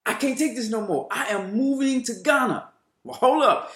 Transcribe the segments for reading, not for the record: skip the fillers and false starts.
I can't take this no more. I am moving to Ghana. Well, hold up.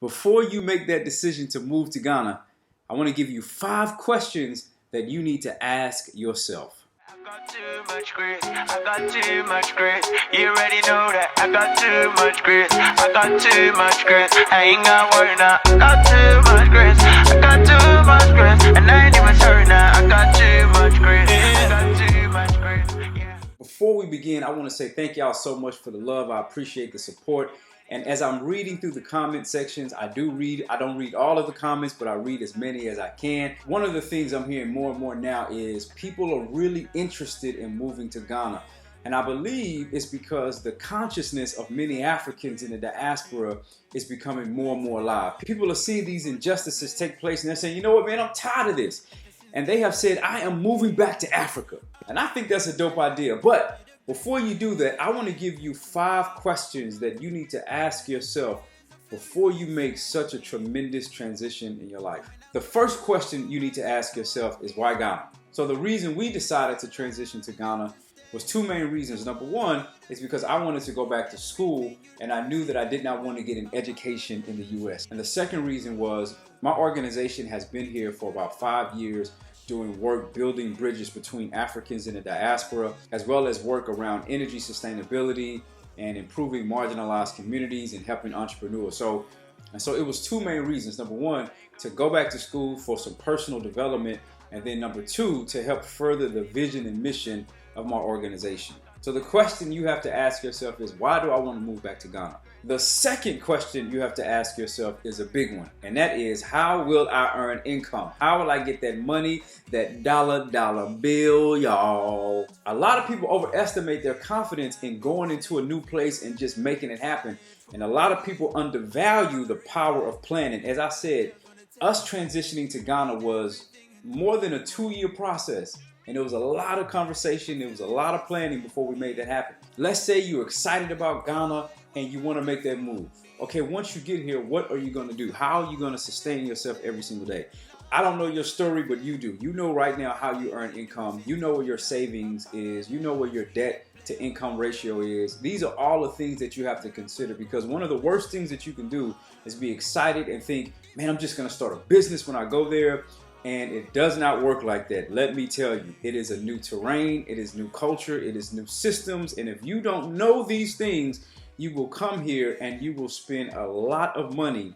Before you make that decision to move to Ghana, I want to give you 5 questions that you need to ask yourself. I got too much grace, I got too much grace. You already know that I got too much grace, I got too much grace. I ain't got worry now, I got too much grace, I got too much grace. And I ain't even sorry now, I got too much grace, I got too much grace. Yeah. Before we begin, I want to say thank y'all so much for the love. I appreciate the support. And as I'm reading through the comment sections, I don't read all of the comments, but I read as many as I can. One of the things I'm hearing more and more now is people are really interested in moving to Ghana. And I believe it's because the consciousness of many Africans in the diaspora is becoming more and more alive. People are seeing these injustices take place and they're saying, you know what, man, I'm tired of this. And they have said, I am moving back to Africa. And I think that's a dope idea. But before you do that, I want to give you 5 questions that you need to ask yourself before you make such a tremendous transition in your life. The first question you need to ask yourself is, why Ghana? So the reason we decided to transition to Ghana was 2 main reasons. Number 1 is because I wanted to go back to school and I knew that I did not want to get an education in the US. And the second reason was my organization has been here for about 5 years doing work building bridges between Africans in the diaspora, as well as work around energy sustainability and improving marginalized communities and helping entrepreneurs. So it was 2 main reasons. Number 1, to go back to school for some personal development, and then number 2, to help further the vision and mission of my organization. So the question you have to ask yourself is, why do I want to move back to Ghana? The second question you have to ask yourself is a big one, and that is, how will I earn income? How will I get that money, that dollar bill, y'all? A lot of people overestimate their confidence in going into a new place and just making it happen. And a lot of people undervalue the power of planning. As I said, us transitioning to Ghana was more than a 2-year process. And there was a lot of conversation, there was a lot of planning before we made that happen. Let's say you're excited about Ghana and you want to make that move. Okay, once you get here, what are you going to do? How are you going to sustain yourself every single day? I don't know your story, but you do. You know right now how you earn income. You know where your savings is. You know where your debt to income ratio is. These are all the things that you have to consider, because one of the worst things that you can do is be excited and think, man, I'm just going to start a business when I go there. And it does not work like that. Let me tell you, it is a new terrain, it is new culture, it is new systems. And if you don't know these things, you will come here and you will spend a lot of money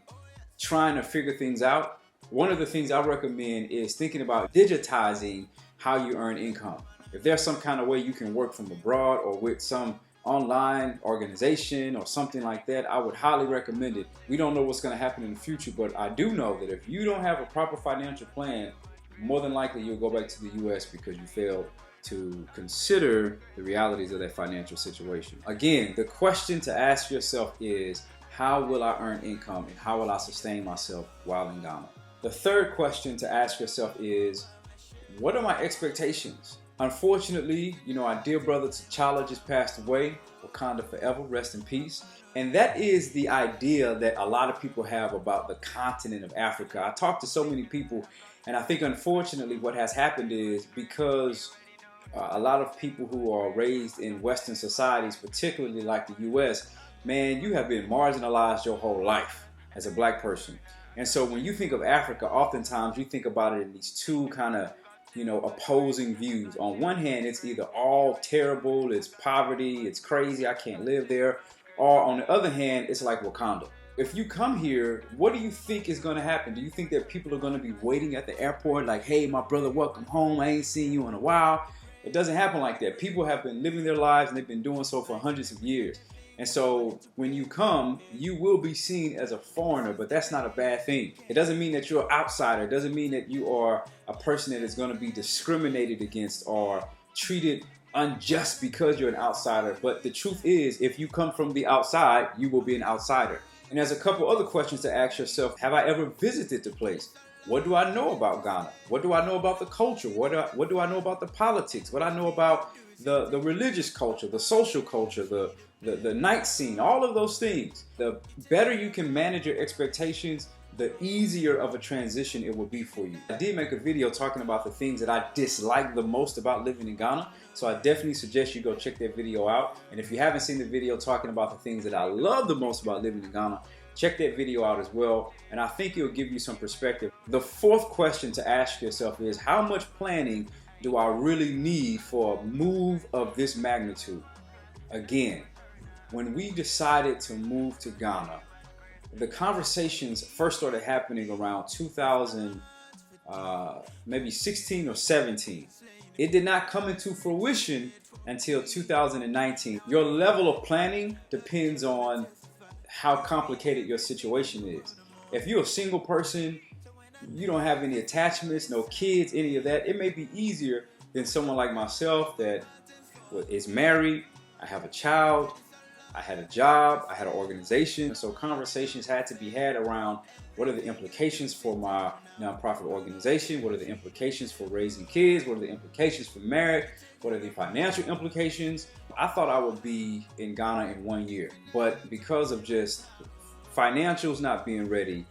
trying to figure things out. One of the things I recommend is thinking about digitizing how you earn income. If there's some kind of way you can work from abroad or with some online organization or something like that, I would highly recommend it. We don't know what's going to happen in the future, but I do know that if you don't have a proper financial plan, more than likely you'll go back to the US because you failed to consider the realities of that financial situation. Again, the question to ask yourself is, how will I earn income and how will I sustain myself while in Ghana? The third question to ask yourself is, what are my expectations? Unfortunately, you know, our dear brother T'Challa just passed away. Wakanda forever, rest in peace. And that is the idea that a lot of people have about the continent of Africa. I talked to so many people, and I think unfortunately what has happened is because a lot of people who are raised in Western societies, particularly like the US, man, you have been marginalized your whole life as a black person. And so when you think of Africa, oftentimes you think about it in these 2 kind of, you know, opposing views. On one hand, it's either all terrible, it's poverty, it's crazy, I can't live there. Or on the other hand, it's like Wakanda. If you come here, what do you think is going to happen? Do you think that people are going to be waiting at the airport like, hey, my brother, welcome home, I ain't seen you in a while? It doesn't happen like that. People have been living their lives and they've been doing so for hundreds of years. And so when you come, you will be seen as a foreigner, but that's not a bad thing. It doesn't mean that you're an outsider. It doesn't mean that you are a person that is going to be discriminated against or treated unjust because you're an outsider. But the truth is, if you come from the outside, you will be an outsider. And there's a couple other questions to ask yourself. Have I ever visited the place? What do I know about Ghana? What do I know about the culture? What do I know about the politics? What do I know about the religious culture, the social culture, the night scene, all of those things? The better you can manage your expectations, the easier of a transition it will be for you. I did make a video talking about the things that I dislike the most about living in Ghana, So I definitely suggest you go check that video out. And if you haven't seen the video talking about the things that I love the most about living in Ghana, check that video out as well. And I think it'll give you some perspective. The fourth question to ask yourself is, how much planning do I really need for a move of this magnitude? Again, when we decided to move to Ghana, the conversations first started happening around 2000, maybe 16 or 17. It did not come into fruition until 2019. Your level of planning depends on how complicated your situation is. If you're a single person, you don't have any attachments, no kids, any of that, it may be easier than someone like myself that is married, I have a child, I had a job, I had an organization. So conversations had to be had around what are the implications for my nonprofit organization, what are the implications for raising kids, what are the implications for marriage, what are the financial implications. I thought I would be in Ghana in 1 year, but because of just financials not being ready,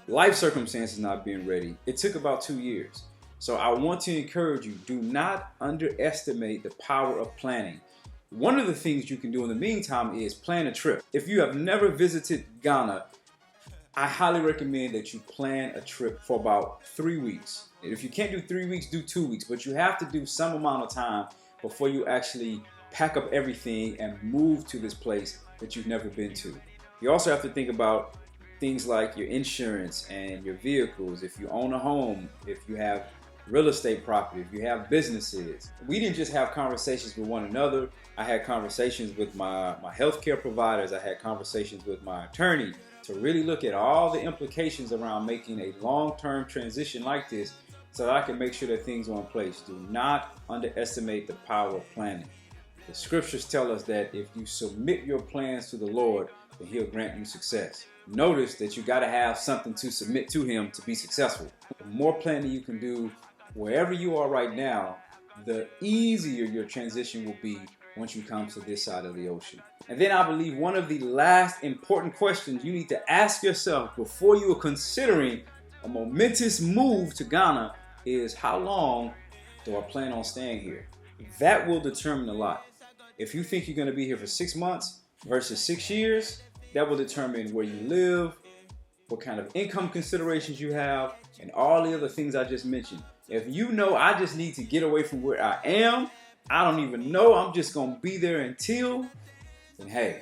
life circumstances not being ready, it took about 2 years. So I want to encourage you, do not underestimate the power of planning. One of the things you can do in the meantime is plan a trip. If you have never visited Ghana, I highly recommend that you plan a trip for about 3 weeks. And if you can't do 3 weeks, do 2 weeks, but you have to do some amount of time before you actually pack up everything and move to this place that you've never been to. You also have to think about things like your insurance and your vehicles, if you own a home, if you have real estate property, if you have businesses. We didn't just have conversations with one another. I had conversations with my healthcare providers. I had conversations with my attorney to really look at all the implications around making a long-term transition like this so that I can make sure that things are in place. Do not underestimate the power of planning. The scriptures tell us that if you submit your plans to the Lord, then He'll grant you success. Notice that you got to have something to submit to Him to be successful. The more planning you can do wherever you are right now, the easier your transition will be once you come to this side of the ocean. And then I believe one of the last important questions you need to ask yourself before you are considering a momentous move to Ghana is, how long do I plan on staying here? That will determine a lot. If you think you're going to be here for 6 months versus 6 years, that will determine where you live, what kind of income considerations you have, and all the other things I just mentioned. If you know I just need to get away from where I am, I don't even know, I'm just going to be there until, then hey,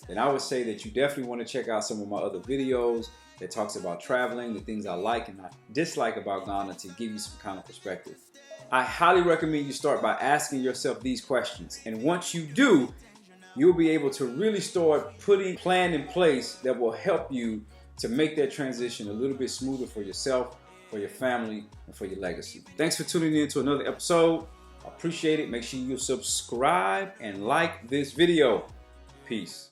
then I would say that you definitely want to check out some of my other videos that talks about traveling, the things I like and I dislike about Ghana, to give you some kind of perspective. I highly recommend you start by asking yourself these questions. And once you do, you'll be able to really start putting a plan in place that will help you to make that transition a little bit smoother for yourself, for your family, and for your legacy. Thanks for tuning in to another episode. I appreciate it. Make sure you subscribe and like this video. Peace.